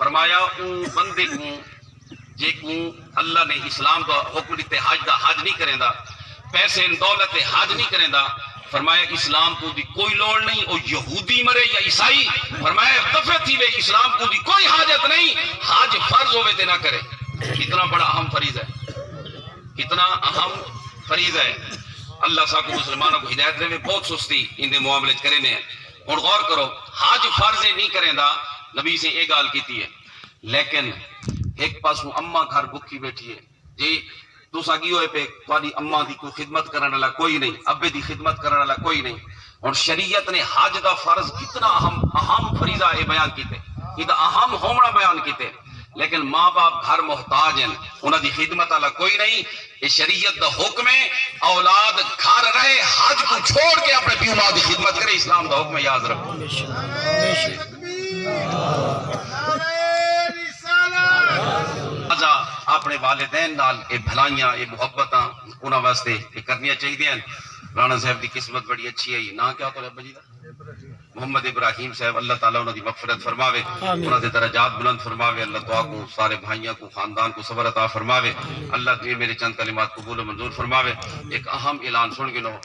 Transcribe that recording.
فرمایا اون بندے کو جے کو اللہ نے اسلام دا حکم دیتے حج دا حج نہیں کریں دا، پیسے دولت حج نہیں کریں دا، فرمایا اسلام کو دی کوئی لوڑ نہیں، او یہودی مرے یا عیسائی، فرمایا دفع تھی وے اسلام کو دی کوئی حاجت نہیں، حج فرض ہوئے تے نہ کرے۔ کتنا بڑا اہم فریض ہے، کتنا اہم فریض ہے۔ اللہ سا کو مسلمانوں کو ہدایت دے، بہت سستی ان دے معاملے کرے نے۔ اور غور کرو، حج فرض نہیں کریں دا، نبی سے یہ گال کیتی ہے، لیکن ایک پاس اما گھر بکھی بیٹھی ہے جی، تو ساگی ہوئے پہ تھوڑی اما دی کوئی خدمت کرنے والا کوئی نہیں، ابے دی خدمت کرنے والا کوئی نہیں، اور شریعت نے حج دا فرض کتنا اہم فریضہ یہ بیان کیتے، یہ اہم ہومنا بیان کیتے، لیکن ماں باپ گھر محتاج ہیں، انہاں دی خدمت والا کوئی نہیں۔ یہ شریعت دا حکم ہے اولاد گھر رہے، حج کو چھوڑ کے اپنے پیو ماں دی خدمت کرے، اسلام دا حکم ہے، یاد رکھو۔ اپنے والدین نال یہ بھلائیاں یہ محبتاں انہاں واسطے یہ کرنیاں چاہیے۔ رانا صاحب دی قسمت بڑی اچھی ہے، نا کیا تو ابا جی دا محمد ابراہیم صاحب، اللہ تعالیٰ انہاں دی مغفرت فرماوے، انہاں دے درجات بلند فرماوے، اللہ دعا کو سارے بھائیاں کو خاندان کو صبر عطا فرماوے، اللہ میرے چند کلمات قبول و منظور فرماوے۔ ایک اہم اعلان سن گنو۔